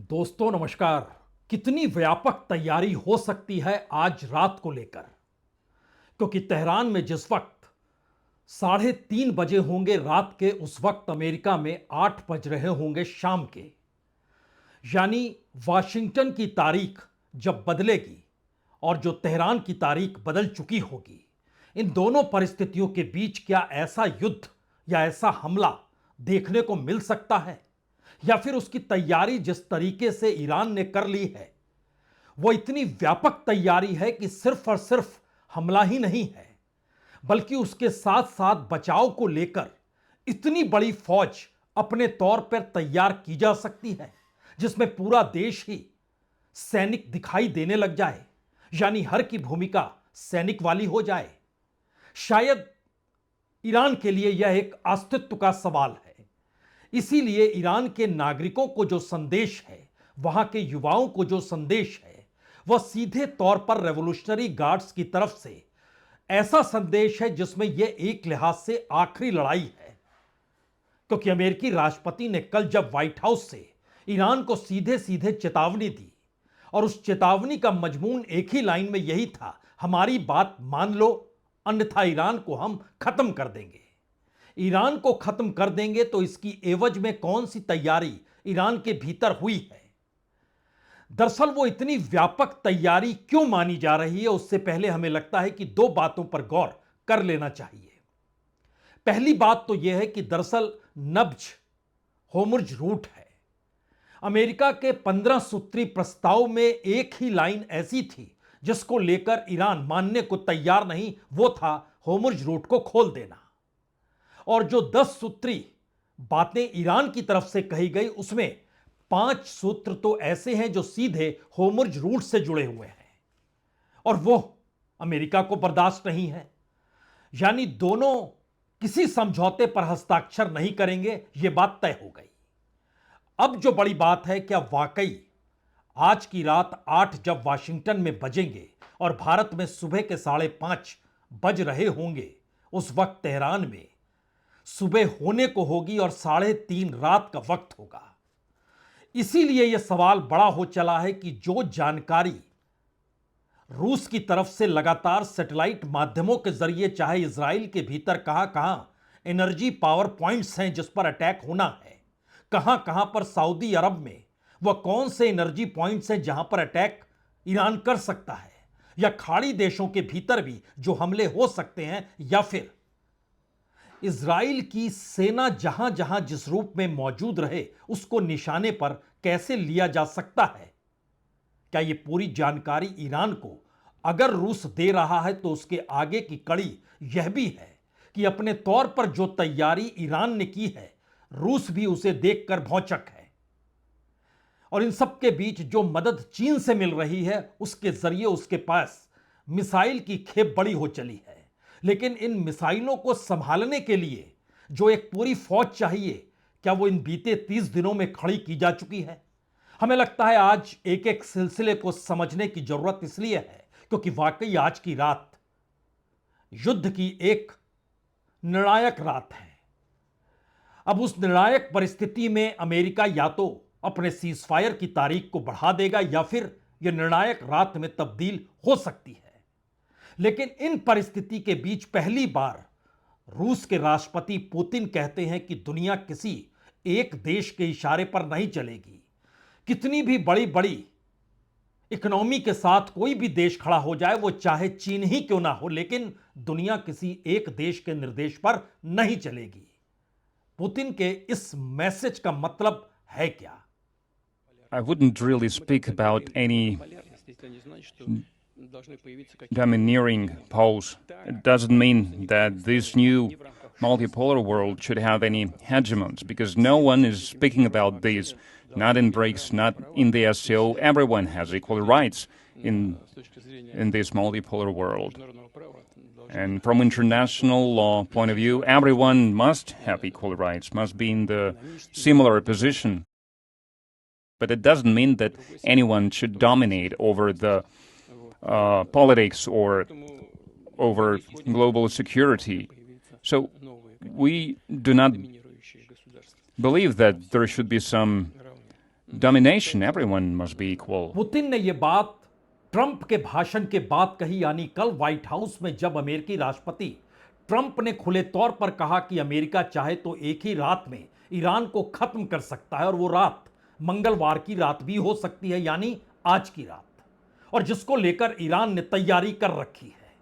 दोस्तों नमस्कार। कितनी व्यापक तैयारी हो सकती है आज रात को लेकर, क्योंकि तेहरान में जिस वक्त 3:30 बजे होंगे रात के, उस वक्त अमेरिका में 8 बज रहे होंगे शाम के। यानी वाशिंगटन की तारीख जब बदलेगी और जो तेहरान की तारीख बदल चुकी होगी, इन दोनों परिस्थितियों के बीच क्या ऐसा युद्ध या ऐसा हमला देखने को मिल सकता है, या फिर उसकी तैयारी जिस तरीके से ईरान ने कर ली है वो इतनी व्यापक तैयारी है कि सिर्फ और सिर्फ हमला ही नहीं है, बल्कि उसके साथ साथ बचाव को लेकर इतनी बड़ी फौज अपने तौर पर तैयार की जा सकती है जिसमें पूरा देश ही सैनिक दिखाई देने लग जाए, यानी हर की भूमिका सैनिक वाली हो जाए। शायद ईरान के लिए यह एक अस्तित्व का सवाल है। इसीलिए ईरान के नागरिकों को जो संदेश है, वहां के युवाओं को जो संदेश है, वह सीधे तौर पर रेवोल्यूशनरी गार्ड्स की तरफ से ऐसा संदेश है जिसमें यह एक लिहाज से आखिरी लड़ाई है। क्योंकि अमेरिकी राष्ट्रपति ने कल जब व्हाइट हाउस से ईरान को सीधे सीधे चेतावनी दी, और उस चेतावनी का मजमून एक ही लाइन में यही था, हमारी बात मान लो अन्यथा ईरान को हम खत्म कर देंगे। ईरान को खत्म कर देंगे तो इसकी एवज में कौन सी तैयारी ईरान के भीतर हुई है। दरअसल वो इतनी व्यापक तैयारी क्यों मानी जा रही है, उससे पहले हमें लगता है कि दो बातों पर गौर कर लेना चाहिए। पहली बात तो यह है कि दरअसल नब्ज होर्मुज़ रूट है। अमेरिका के 15 सूत्री प्रस्ताव में एक ही लाइन ऐसी थी जिसको लेकर ईरान मानने को तैयार नहीं, वो था होर्मुज़ रूट को खोल देना। और जो 10 सूत्री बातें ईरान की तरफ से कही गई, उसमें 5 सूत्र तो ऐसे हैं जो सीधे होर्मुज़ रूट से जुड़े हुए हैं, और वो अमेरिका को बर्दाश्त नहीं है। यानी दोनों किसी समझौते पर हस्ताक्षर नहीं करेंगे, यह बात तय हो गई। अब जो बड़ी बात है, क्या वाकई आज की रात 8 जब वाशिंगटन में बजेंगे और भारत में सुबह के 5:30 बज रहे होंगे, उस वक्त तेहरान में सुबह होने को होगी और 3:30 रात का वक्त होगा। इसीलिए यह सवाल बड़ा हो चला है कि जो जानकारी रूस की तरफ से लगातार सैटेलाइट माध्यमों के जरिए, चाहे इजराइल के भीतर कहां कहां एनर्जी पावर पॉइंट्स हैं जिस पर अटैक होना है, कहां कहां पर सऊदी अरब में वह कौन से एनर्जी पॉइंट्स हैं जहां पर अटैक ईरान कर सकता है, या खाड़ी देशों के भीतर भी जो हमले हो सकते हैं, या फिर इजराइल की सेना जहां जहां जिस रूप में मौजूद रहे उसको निशाने पर कैसे लिया जा सकता है। क्या यह पूरी जानकारी ईरान को अगर रूस दे रहा है तो उसके आगे की कड़ी यह भी है कि अपने तौर पर जो तैयारी ईरान ने की है, रूस भी उसे देखकर भौचक है। और इन सब के बीच जो मदद चीन से मिल रही है, उसके जरिए उसके पास मिसाइल की खेप बड़ी हो चली है। लेकिन इन मिसाइलों को संभालने के लिए जो एक पूरी फौज चाहिए, क्या वो इन बीते 30 दिनों में खड़ी की जा चुकी है? हमें लगता है आज एक एक सिलसिले को समझने की जरूरत इसलिए है क्योंकि वाकई आज की रात युद्ध की एक निर्णायक रात है। अब उस निर्णायक परिस्थिति में अमेरिका या तो अपने सीजफायर की तारीख को बढ़ा देगा या फिर यह निर्णायक रात में तब्दील हो सकती है। लेकिन इन परिस्थिति के बीच पहली बार रूस के राष्ट्रपति पुतिन कहते हैं कि दुनिया किसी एक देश के इशारे पर नहीं चलेगी। कितनी भी बड़ी बड़ी इकोनॉमी के साथ कोई भी देश खड़ा हो जाए, वो चाहे चीन ही क्यों ना हो, लेकिन दुनिया किसी एक देश के निर्देश पर नहीं चलेगी। पुतिन के इस मैसेज का मतलब है क्या? I wouldn't really speak about any domineering pose. It doesn't mean that this new multipolar world should have any hegemons, because no one is speaking about this, not in BRICS, not in the SCO. Everyone has equal rights in this multipolar world. And from international law point of view, everyone must have equal rights, must be in the similar position. But it doesn't mean that anyone should dominate over the politics or over global security. So we do not believe that there should be some domination, everyone must be equal. Putin ने यह बात Trump के भाषण के बाद कही, यानी कल व्हाइट हाउस में जब अमेरिकी राष्ट्रपति ट्रंप ने खुले तौर पर कहा कि अमेरिका चाहे तो एक ही रात में ईरान को खत्म कर सकता है और वो रात मंगलवार की रात भी हो सकती है, यानी आज की रात, और जिसको लेकर ईरान ने तैयारी कर रखी है।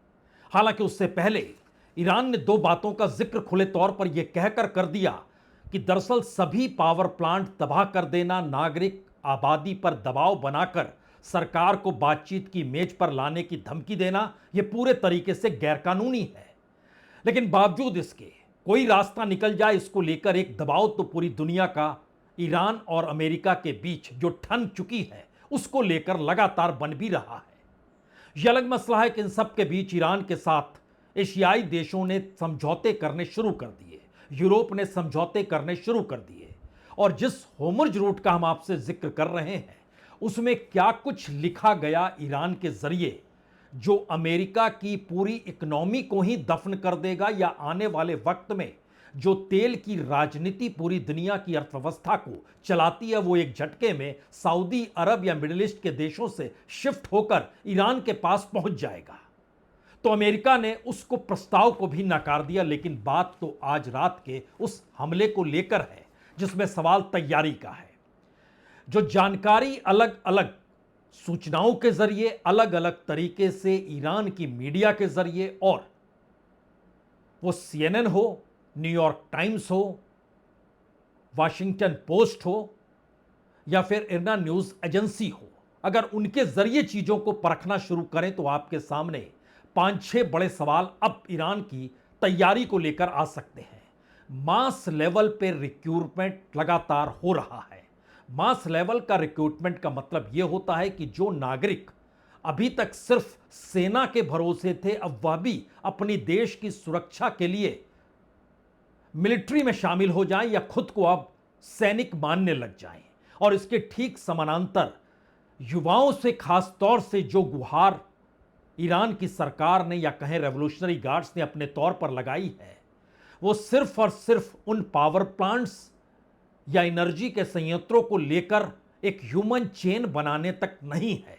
हालांकि उससे पहले ईरान ने दो बातों का जिक्र खुले तौर पर यह कहकर कर दिया कि दरअसल सभी पावर प्लांट तबाह कर देना, नागरिक आबादी पर दबाव बनाकर सरकार को बातचीत की मेज पर लाने की धमकी देना, यह पूरे तरीके से गैरकानूनी है। लेकिन बावजूद इसके कोई रास्ता निकल जाए, इसको लेकर एक दबाव तो पूरी दुनिया का ईरान और अमेरिका के बीच जो ठन चुकी है उसको लेकर लगातार बन भी रहा है। यह अलग मसला है कि इन सब के बीच ईरान के साथ एशियाई देशों ने समझौते करने शुरू कर दिए, यूरोप ने समझौते करने शुरू कर दिए, और जिस होर्मुज़ रूट का हम आपसे जिक्र कर रहे हैं उसमें क्या कुछ लिखा गया ईरान के जरिए जो अमेरिका की पूरी इकोनॉमी को ही दफन कर देगा, या आने वाले वक्त में जो तेल की राजनीति पूरी दुनिया की अर्थव्यवस्था को चलाती है वो एक झटके में सऊदी अरब या मिडिल ईस्ट के देशों से शिफ्ट होकर ईरान के पास पहुंच जाएगा। तो अमेरिका ने उसको प्रस्ताव को भी नकार दिया। लेकिन बात तो आज रात के उस हमले को लेकर है जिसमें सवाल तैयारी का है। जो जानकारी अलग अलग सूचनाओं के जरिए, अलग अलग तरीके से ईरान की मीडिया के जरिए, और वो CNN हो, न्यूयॉर्क टाइम्स हो, वाशिंगटन पोस्ट हो, या फिर इरना न्यूज एजेंसी हो, अगर उनके जरिए चीजों को परखना शुरू करें तो आपके सामने 5-6 बड़े सवाल अब ईरान की तैयारी को लेकर आ सकते हैं। मास लेवल पे रिक्रूटमेंट लगातार हो रहा है। मास लेवल का रिक्रूटमेंट का मतलब यह होता है कि जो नागरिक अभी तक सिर्फ सेना के भरोसे थे, अब वह भी अपनी देश की सुरक्षा के लिए मिलिट्री में शामिल हो जाएं या खुद को अब सैनिक मानने लग जाएं। और इसके ठीक समानांतर युवाओं से, खास तौर से जो गुहार ईरान की सरकार ने या कहें रेवोल्यूशनरी गार्ड्स ने अपने तौर पर लगाई है, वो सिर्फ और सिर्फ उन पावर प्लांट्स या एनर्जी के संयंत्रों को लेकर एक ह्यूमन चेन बनाने तक नहीं है।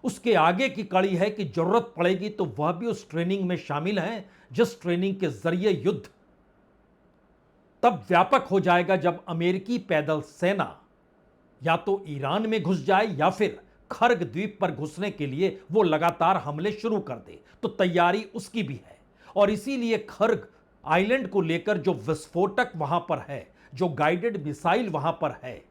उसके आगे की कड़ी है कि जरूरत पड़ेगी तो वह भी उस ट्रेनिंग में शामिल हैं जिस ट्रेनिंग के जरिए युद्ध तब व्यापक हो जाएगा जब अमेरिकी पैदल सेना या तो ईरान में घुस जाए या फिर खर्ग द्वीप पर घुसने के लिए वो लगातार हमले शुरू कर दे। तो तैयारी उसकी भी है, और इसीलिए खर्ग आइलैंड को लेकर जो विस्फोटक वहां पर है, जो गाइडेड मिसाइल वहां पर है,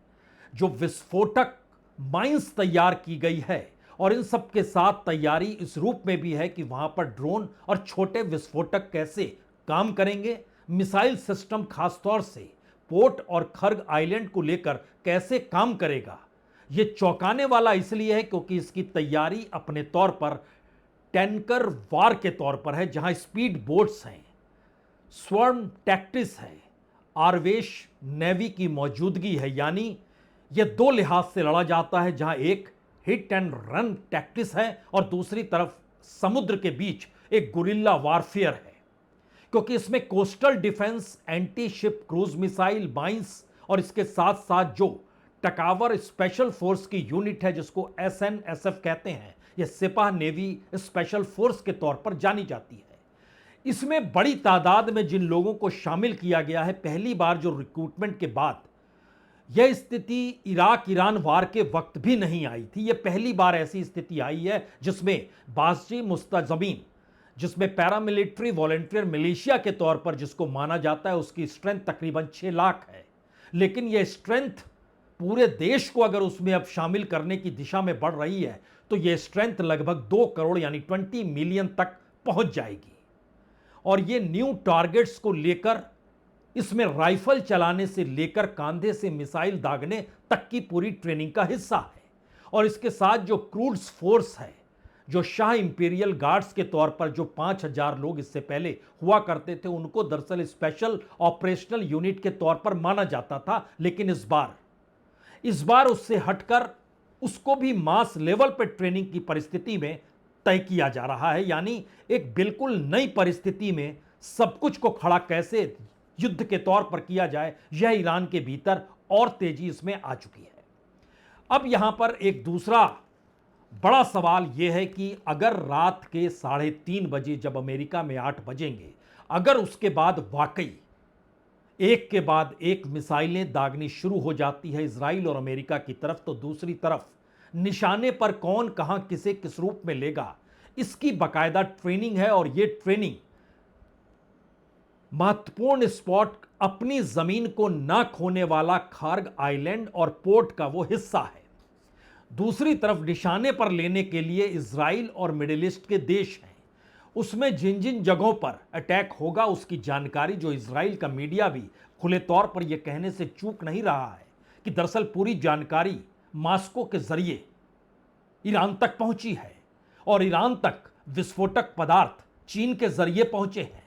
जो विस्फोटक माइंस तैयार की गई है, और इन सब के साथ तैयारी इस रूप में भी है कि वहां पर ड्रोन और छोटे विस्फोटक कैसे काम करेंगे, मिसाइल सिस्टम खासतौर से पोर्ट और खर्ग आइलैंड को लेकर कैसे काम करेगा। यह चौंकाने वाला इसलिए है क्योंकि इसकी तैयारी अपने तौर पर टैंकर वार के तौर पर है, जहां स्पीड बोट्स हैं, स्वर्ण टैक्टिस है, आर्वेश नेवी की मौजूदगी है। यानी यह दो लिहाज से लड़ा जाता है, जहां एक हिट एंड रन टैक्टिस है और दूसरी तरफ समुद्र के बीच एक गुरिल्ला वारफेयर है, क्योंकि इसमें coastal defence, anti ship cruise missile, mines, और इसके साथ साथ जो टकावर स्पेशल फोर्स की यूनिट है जिसको SNSF कहते हैं, यह सिपाह नेवी स्पेशल फोर्स के तौर पर जानी जाती है। इसमें बड़ी तादाद में जिन लोगों को शामिल किया गया है, पहली बार जो रिक्रूटमेंट के बाद यह स्थिति इराक ईरान वार के वक्त भी नहीं आई थी। यह पहली बार ऐसी स्थिति आई है जिसमें बाज़ी मुस्तज़मीन, जिसमें पैरामिलिट्री वॉलंटियर मिलिशिया के तौर पर जिसको माना जाता है, उसकी स्ट्रेंथ तकरीबन 6 लाख है। लेकिन यह स्ट्रेंथ पूरे देश को अगर उसमें अब शामिल करने की दिशा में बढ़ रही है तो यह स्ट्रेंथ लगभग 2 करोड़ यानी 20 मिलियन तक पहुंच जाएगी। और ये न्यू टारगेट्स को लेकर इसमें राइफल चलाने से लेकर कांधे से मिसाइल दागने तक की पूरी ट्रेनिंग का हिस्सा है। और इसके साथ जो क्रूड्स फोर्स है, जो शाह इंपीरियल गार्ड्स के तौर पर जो 5000 लोग इससे पहले हुआ करते थे, उनको दरअसल स्पेशल ऑपरेशनल यूनिट के तौर पर माना जाता था। लेकिन इस बार उससे हटकर उसको भी मास लेवल पर ट्रेनिंग की परिस्थिति में तय किया जा रहा है। यानी एक बिल्कुल नई परिस्थिति में सब कुछ को खड़ा कैसे युद्ध के तौर पर किया जाए, यह ईरान के भीतर और तेजी इसमें आ चुकी है। अब यहां पर एक दूसरा बड़ा सवाल यह है कि अगर रात के 3:30 बजे जब अमेरिका में 8 बजेंगे, अगर उसके बाद वाकई एक के बाद एक मिसाइलें दागनी शुरू हो जाती है इजराइल और अमेरिका की तरफ, तो दूसरी तरफ निशाने पर कौन कहां किसे किस रूप में लेगा, इसकी बाकायदा ट्रेनिंग है। और यह ट्रेनिंग महत्वपूर्ण स्पॉट अपनी जमीन को ना खोने वाला खार्ग आइलैंड और पोर्ट का वो हिस्सा है। दूसरी तरफ निशाने पर लेने के लिए इजराइल और मिडिल ईस्ट के देश हैं, उसमें जिन जिन जगहों पर अटैक होगा उसकी जानकारी जो इजराइल का मीडिया भी खुले तौर पर यह कहने से चूक नहीं रहा है कि दरअसल पूरी जानकारी मॉस्को के जरिए ईरान तक पहुंची है और ईरान तक विस्फोटक पदार्थ चीन के जरिए पहुंचे हैं।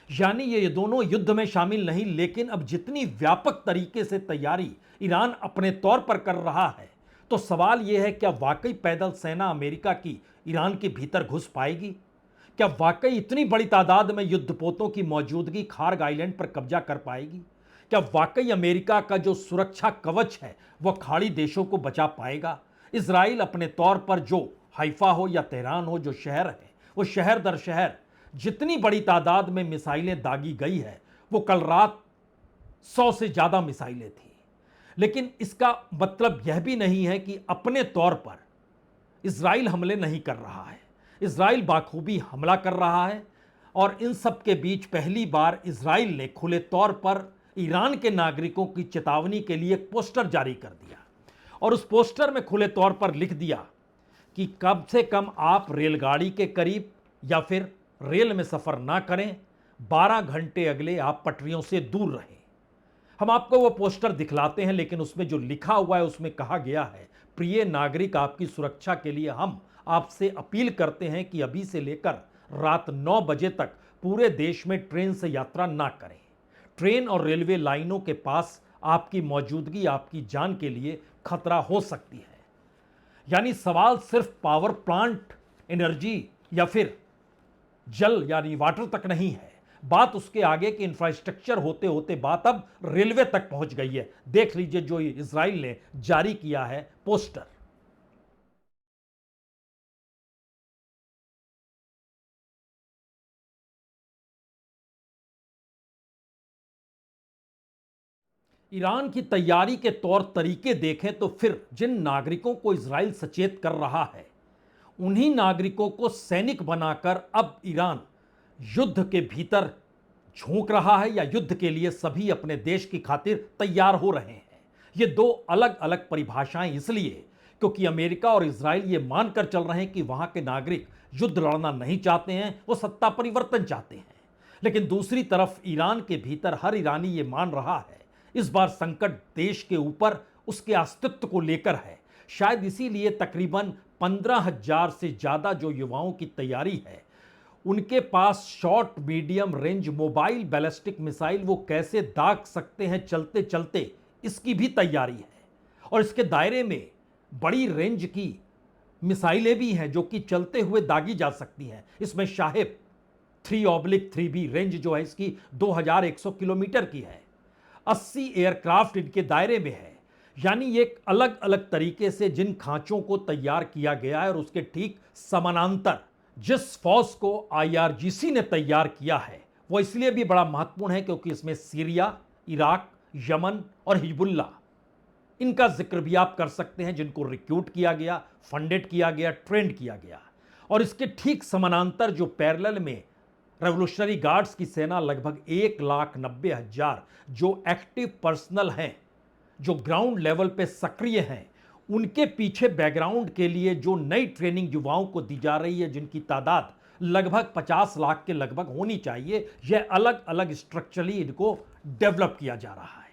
यानी ये दोनों युद्ध में शामिल नहीं, लेकिन अब जितनी व्यापक तरीके से तैयारी ईरान अपने तौर पर कर रहा है, तो सवाल यह है क्या वाकई पैदल सेना अमेरिका की ईरान के भीतर घुस पाएगी? क्या वाकई इतनी बड़ी तादाद में युद्धपोतों की मौजूदगी खार्ग आइलैंड पर कब्जा कर पाएगी? क्या वाकई अमेरिका का जो सुरक्षा कवच है वह खाड़ी देशों को बचा पाएगा? इजराइल अपने तौर पर जो हाइफा हो या तेहरान हो जो शहर है, वो शहर दर शहर जितनी बड़ी तादाद में मिसाइलें दागी गई है, वो कल रात 100 से ज्यादा मिसाइलें थी। लेकिन इसका मतलब यह भी नहीं है कि अपने तौर पर इजराइल हमले नहीं कर रहा है। इजराइल बाखूबी हमला कर रहा है और इन सब के बीच पहली बार इजराइल ने खुले तौर पर ईरान के नागरिकों की चेतावनी के लिए एक पोस्टर जारी कर दिया और उस पोस्टर में खुले तौर पर लिख दिया कि कम से कम आप रेलगाड़ी के करीब या फिर रेल में सफर ना करें, 12 घंटे अगले आप पटरियों से दूर रहें। हम आपको वो पोस्टर दिखलाते हैं, लेकिन उसमें जो लिखा हुआ है उसमें कहा गया है, प्रिय नागरिक, आपकी सुरक्षा के लिए हम आपसे अपील करते हैं कि अभी से लेकर रात 9 बजे तक पूरे देश में ट्रेन से यात्रा ना करें। ट्रेन और रेलवे लाइनों के पास आपकी मौजूदगी आपकी जान के लिए खतरा हो सकती है। यानी सवाल सिर्फ पावर प्लांट, एनर्जी या फिर जल यानी वाटर तक नहीं है, बात उसके आगे के इंफ्रास्ट्रक्चर होते होते बात अब रेलवे तक पहुंच गई है। देख लीजिए जो इजराइल ने जारी किया है पोस्टर। ईरान की तैयारी के तौर तरीके देखें तो फिर जिन नागरिकों को इजराइल सचेत कर रहा है, उन्हीं नागरिकों को सैनिक बनाकर अब ईरान युद्ध के भीतर झोंक रहा है या युद्ध के लिए सभी अपने देश की खातिर तैयार हो रहे हैं। ये दो अलग अलग परिभाषाएं इसलिए क्योंकि अमेरिका और इजराइल ये मानकर चल रहे हैं कि वहां के नागरिक युद्ध लड़ना नहीं चाहते हैं, वो सत्ता परिवर्तन चाहते हैं। लेकिन दूसरी तरफ ईरान के भीतर हर ईरानी ये मान रहा है इस बार संकट देश के ऊपर उसके अस्तित्व को लेकर है। शायद इसीलिए तकरीबन 15,000 से ज्यादा जो युवाओं की तैयारी है, उनके पास short medium range mobile ballistic missile वो कैसे दाग सकते हैं चलते चलते, इसकी भी तैयारी है। और इसके दायरे में बड़ी रेंज की मिसाइलें भी हैं जो कि चलते हुए दागी जा सकती हैं। इसमें शाहिब 3/3B रेंज जो है इसकी 2100 किलोमीटर की है। 80 एयरक्राफ्ट इनके दायरे में है। यानी ये एक अलग अलग तरीके से जिन खांचों को तैयार किया गया है और उसके ठीक समानांतर जिस फौज को IRGC ने तैयार किया है, वो इसलिए भी बड़ा महत्वपूर्ण है क्योंकि इसमें सीरिया, इराक, यमन और हिजबुल्ला, इनका जिक्र भी आप कर सकते हैं, जिनको रिक्रूट किया गया, फंडेड किया गया, ट्रेंड किया गया। और इसके ठीक समानांतर जो पैरेलल में रेवोल्यूशनरी गार्ड्स की सेना लगभग 1,90,000 जो एक्टिव पर्सनल हैं, जो ग्राउंड लेवल पे सक्रिय हैं, उनके पीछे बैकग्राउंड के लिए जो नई ट्रेनिंग युवाओं को दी जा रही है, जिनकी तादाद लगभग 50 लाख के लगभग होनी चाहिए, यह अलग अलग स्ट्रक्चरली इनको डेवलप किया जा रहा है।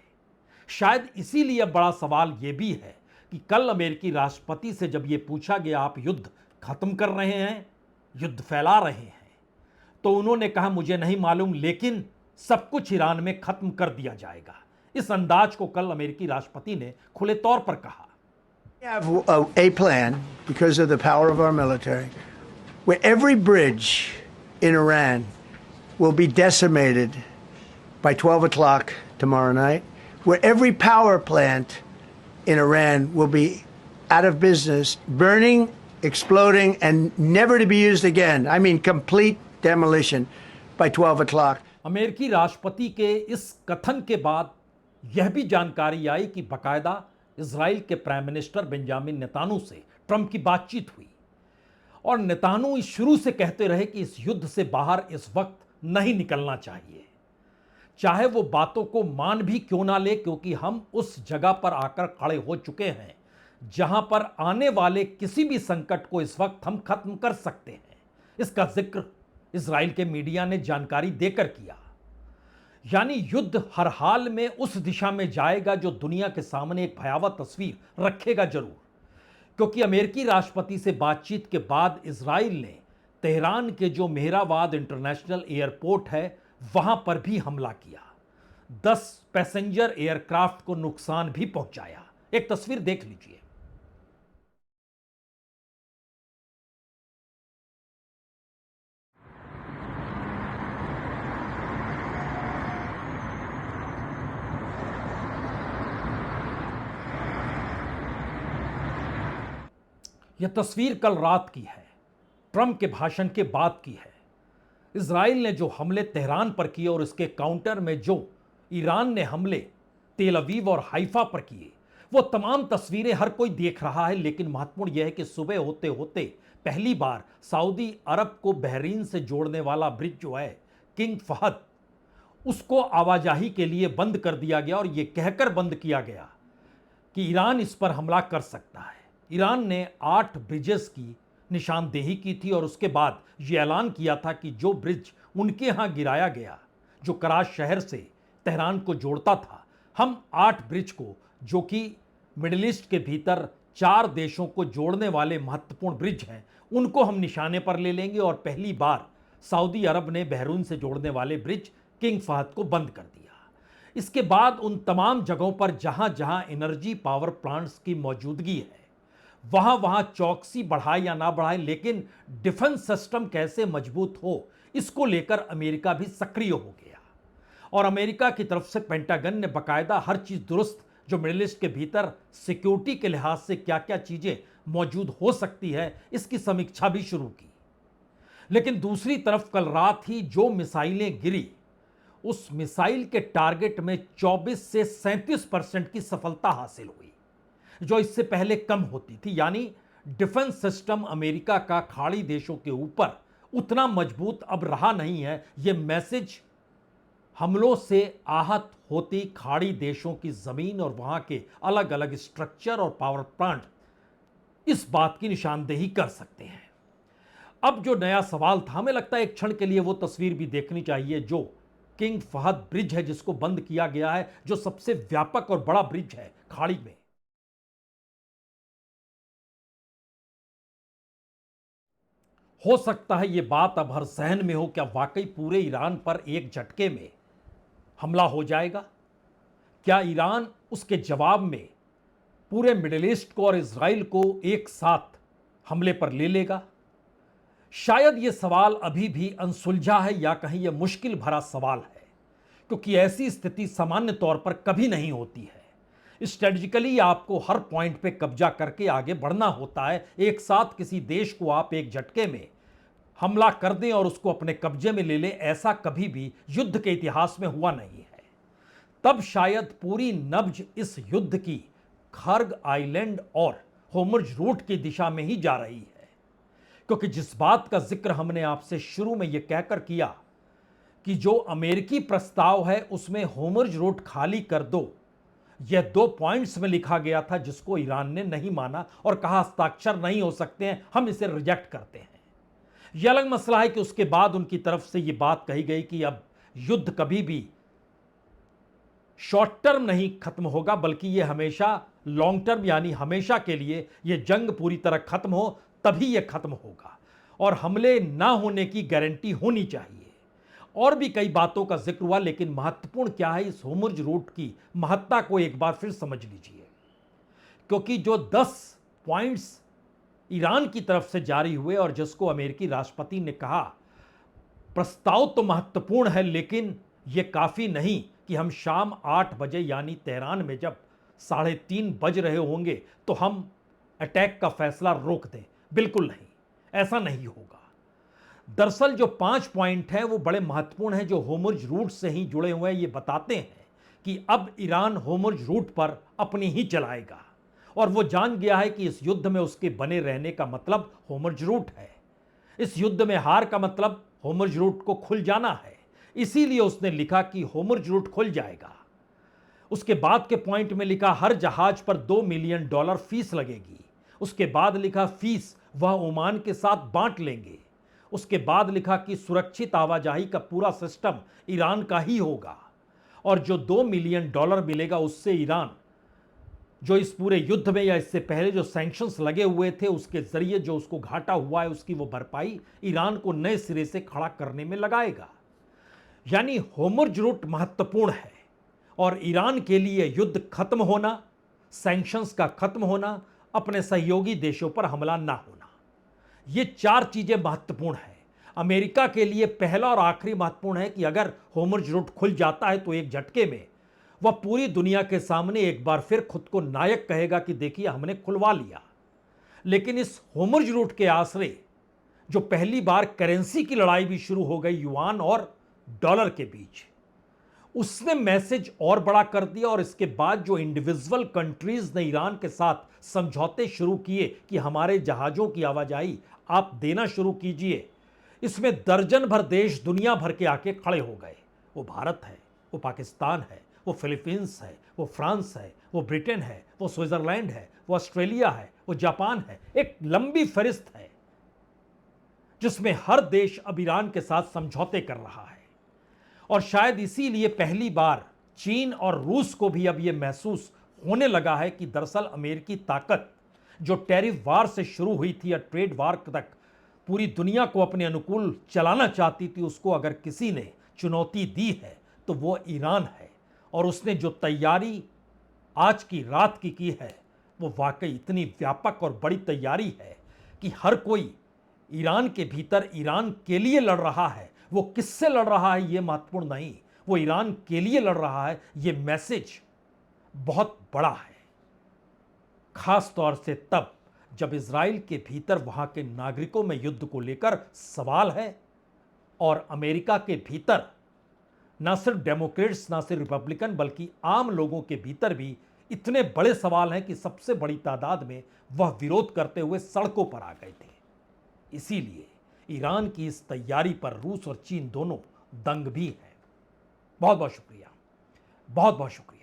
शायद इसीलिए बड़ा सवाल यह भी है कि कल अमेरिकी राष्ट्रपति से जब यह पूछा गया आप युद्ध खत्म कर रहे हैं, युद्ध फैला रहे हैं, तो उन्होंने कहा मुझे नहीं मालूम, लेकिन सब कुछ ईरान में खत्म कर दिया जाएगा। इस अंदाज को कल अमेरिकी राष्ट्रपति ने खुले तौर पर कहा। We have a plan because of the power of our military, where every bridge in Iran will be decimated by 12 o'clock tomorrow night, where every power plant in Iran will be out of business, burning, exploding, and never to be used again. I mean, complete demolition by 12 o'clock. अमेरिकी राष्ट्रपति के इस कथन के बाद यह भी जानकारी आई कि बकायदा इजराइल के प्राइम मिनिस्टर बेंजामिन नेतान्याहू से ट्रंप की बातचीत हुई और नेतान्याहू शुरू से कहते रहे कि इस युद्ध से बाहर इस वक्त नहीं निकलना चाहिए, चाहे वो बातों को मान भी क्यों ना ले, क्योंकि हम उस जगह पर आकर खड़े हो चुके हैं जहां पर आने वाले किसी भी संकट को इस वक्त हम खत्म कर सकते हैं। इसका जिक्र इजराइल के मीडिया ने जानकारी देकर किया। यानी युद्ध हर हाल में उस दिशा में जाएगा जो दुनिया के सामने एक भयावह तस्वीर रखेगा जरूर, क्योंकि अमेरिकी राष्ट्रपति से बातचीत के बाद इजराइल ने तेहरान के जो मेहराबाद इंटरनेशनल एयरपोर्ट है वहां पर भी हमला किया, 10 पैसेंजर एयरक्राफ्ट को नुकसान भी पहुंचाया। एक तस्वीर देख लीजिए। यह तस्वीर कल रात की है, ट्रंप के भाषण के बाद की है। इजराइल ने जो हमले तेहरान पर किए और इसके काउंटर में जो ईरान ने हमले तेल अवीव और हाइफा पर किए, वो तमाम तस्वीरें हर कोई देख रहा है। लेकिन महत्वपूर्ण यह है कि सुबह होते होते पहली बार सऊदी अरब को बहरीन से जोड़ने वाला ब्रिज जो है किंग फहद, उसको आवाजाही के लिए बंद कर दिया गया और यह कहकर बंद किया गया कि ईरान इस पर हमला कर सकता है। ईरान ने 8 ब्रिजेस की निशानदेही की थी और उसके बाद यह ऐलान किया था कि जो ब्रिज उनके यहाँ गिराया गया, जो कराच शहर से तेहरान को जोड़ता था, हम 8 ब्रिज को, जो कि मिडिल ईस्ट के भीतर 4 देशों को जोड़ने वाले महत्वपूर्ण ब्रिज हैं, उनको हम निशाने पर ले लेंगे। और पहली बार सऊदी अरब ने बहरीन से जोड़ने वाले ब्रिज किंग फहद को बंद कर दिया। इसके बाद उन तमाम जगहों पर जहां जहां एनर्जी पावर प्लांट्स की मौजूदगी है, वहां वहां चौकसी बढ़ाए या ना बढ़ाए, लेकिन डिफेंस सिस्टम कैसे मजबूत हो, इसको लेकर अमेरिका भी सक्रिय हो गया। और अमेरिका की तरफ से पेंटागन ने बाकायदा हर चीज दुरुस्त, जो मिडिल ईस्ट के भीतर सिक्योरिटी के लिहाज से क्या क्या चीजें मौजूद हो सकती है, इसकी समीक्षा भी शुरू की। लेकिन दूसरी तरफ कल रात ही जो मिसाइलें गिरी, उस मिसाइल के टारगेट में 24 से 37% की सफलता हासिल हुई, जो इससे पहले कम होती थी। यानी डिफेंस सिस्टम अमेरिका का खाड़ी देशों के ऊपर उतना मजबूत अब रहा नहीं है। यह मैसेज हमलों से आहत होती खाड़ी देशों की जमीन और वहां के अलग अलग स्ट्रक्चर और पावर प्लांट इस बात की निशानदेही कर सकते हैं। अब जो नया सवाल था, हमें लगता है एक क्षण के लिए वो तस्वीर भी देखनी चाहिए जो किंग फहद ब्रिज है, जिसको बंद किया गया है, जो सबसे व्यापक और बड़ा ब्रिज है खाड़ी में। हो सकता है यह बात अब हर जहन में हो, क्या वाकई पूरे ईरान पर एक झटके में हमला हो जाएगा? क्या ईरान उसके जवाब में पूरे मिडिल ईस्ट को और इजराइल को एक साथ हमले पर ले लेगा? शायद यह सवाल अभी भी अनसुलझा है, या कहीं यह मुश्किल भरा सवाल है, क्योंकि ऐसी स्थिति सामान्य तौर पर कभी नहीं होती है। स्ट्रेटजिकली आपको हर पॉइंट पे कब्जा करके आगे बढ़ना होता है। एक साथ किसी देश को आप एक झटके में हमला कर दें और उसको अपने कब्जे में ले लें, ऐसा कभी भी युद्ध के इतिहास में हुआ नहीं है। तब शायद पूरी नब्ज इस युद्ध की खर्ग आइलैंड और होर्मुज रूट की दिशा में ही जा रही है, क्योंकि जिस बात का जिक्र हमने आपसे शुरू में यह कहकर किया कि जो अमेरिकी प्रस्ताव है उसमें होर्मुज रूट खाली कर दो, यह 2 पॉइंट्स में लिखा गया था, जिसको ईरान ने नहीं माना और कहा हस्ताक्षर नहीं हो सकते हैं, हम इसे रिजेक्ट करते हैं। यह अलग मसला है कि उसके बाद उनकी तरफ से यह बात कही गई कि अब युद्ध कभी भी शॉर्ट टर्म नहीं खत्म होगा, बल्कि यह हमेशा लॉन्ग टर्म, यानी हमेशा के लिए यह जंग पूरी तरह खत्म हो तभी यह खत्म होगा और हमले ना होने की गारंटी होनी चाहिए। और भी कई बातों का जिक्र हुआ, लेकिन महत्वपूर्ण क्या है, इस होर्मुज रूट की महत्ता को एक बार फिर समझ लीजिए, क्योंकि जो 10 पॉइंट्स ईरान की तरफ से जारी हुए और जिसको अमेरिकी राष्ट्रपति ने कहा प्रस्ताव तो महत्वपूर्ण है, लेकिन यह काफी नहीं कि हम शाम 8 बजे यानी तेहरान में जब 3:30 बज रहे होंगे तो हम अटैक का फैसला रोक दें। बिल्कुल नहीं, ऐसा नहीं होगा। दरअसल जो 5 पॉइंट हैं वो बड़े महत्वपूर्ण हैं, जो होर्मुज रूट से ही जुड़े हुए हैं। ये बताते हैं कि अब ईरान होर्मुज रूट पर अपनी ही चलाएगा, और वो जान गया है कि इस युद्ध में उसके बने रहने का मतलब होर्मुज रूट है। इस युद्ध में हार का मतलब होर्मुज रूट को खुल जाना है। इसीलिए उसने लिखा कि होर्मुज रूट खुल जाएगा। उसके बाद के पॉइंट में लिखा हर जहाज पर $2 मिलियन फीस लगेगी। उसके बाद लिखा फीस वह ओमान के साथ बांट लेंगे। उसके बाद लिखा कि सुरक्षित आवाजाही का पूरा सिस्टम ईरान का ही होगा, और जो $2 मिलियन मिलेगा उससे ईरान जो इस पूरे युद्ध में या इससे पहले जो सैंक्शंस लगे हुए थे उसके जरिए जो उसको घाटा हुआ है उसकी वो भरपाई ईरान को नए सिरे से खड़ा करने में लगाएगा। यानी होर्मुज रूट महत्वपूर्ण है, और ईरान के लिए युद्ध खत्म होना, सैंक्शंस का खत्म होना, अपने सहयोगी देशों पर हमला ना होना, ये 4 चीजें महत्वपूर्ण है। अमेरिका के लिए पहला और आखिरी महत्वपूर्ण है कि अगर होर्मुज रूट खुल जाता है तो एक झटके में वह पूरी दुनिया के सामने एक बार फिर खुद को नायक कहेगा कि देखिए हमने खुलवा लिया। लेकिन इस होर्मुज रूट के आसरे जो पहली बार करेंसी की लड़ाई भी शुरू हो गई युआन और डॉलर के बीच, उसने मैसेज और बड़ा कर दिया। और इसके बाद जो इंडिविजुअल कंट्रीज ने ईरान के साथ समझौते शुरू किए कि हमारे जहाजों की आवाजाही आप देना शुरू कीजिए, इसमें दर्जन भर देश दुनिया भर के आके खड़े हो गए। वो भारत है, वो पाकिस्तान है, वो फिलीपींस है, वो फ्रांस है, वो ब्रिटेन है, वो स्विट्जरलैंड है, वो ऑस्ट्रेलिया है, वो जापान है। एक लंबी फहरिस्त है जिसमें हर देश अब ईरान के साथ समझौते कर रहा है। और शायद इसीलिए पहली बार चीन और रूस को भी अब यह महसूस होने लगा है कि दरअसल अमेरिकी ताकत जो टैरिफ वार से शुरू हुई थी या ट्रेड वार तक पूरी दुनिया को अपने अनुकूल चलाना चाहती थी, उसको अगर किसी ने चुनौती दी है तो वो ईरान है। और उसने जो तैयारी आज की रात की है वो वाकई इतनी व्यापक और बड़ी तैयारी है कि हर कोई ईरान के भीतर ईरान के लिए लड़ रहा है। वो किससे लड़ रहा है ये महत्वपूर्ण नहीं, वो ईरान के लिए लड़ रहा है। ये मैसेज बहुत बड़ा है, खास तौर से तब जब इजराइल के भीतर वहां के नागरिकों में युद्ध को लेकर सवाल है, और अमेरिका के भीतर ना सिर्फ डेमोक्रेट्स ना सिर्फ रिपब्लिकन बल्कि आम लोगों के भीतर भी इतने बड़े सवाल हैं कि सबसे बड़ी तादाद में वह विरोध करते हुए सड़कों पर आ गए थे। इसीलिए ईरान की इस तैयारी पर रूस और चीन दोनों दंग भी हैं। बहुत बहुत शुक्रिया, बहुत बहुत शुक्रिया।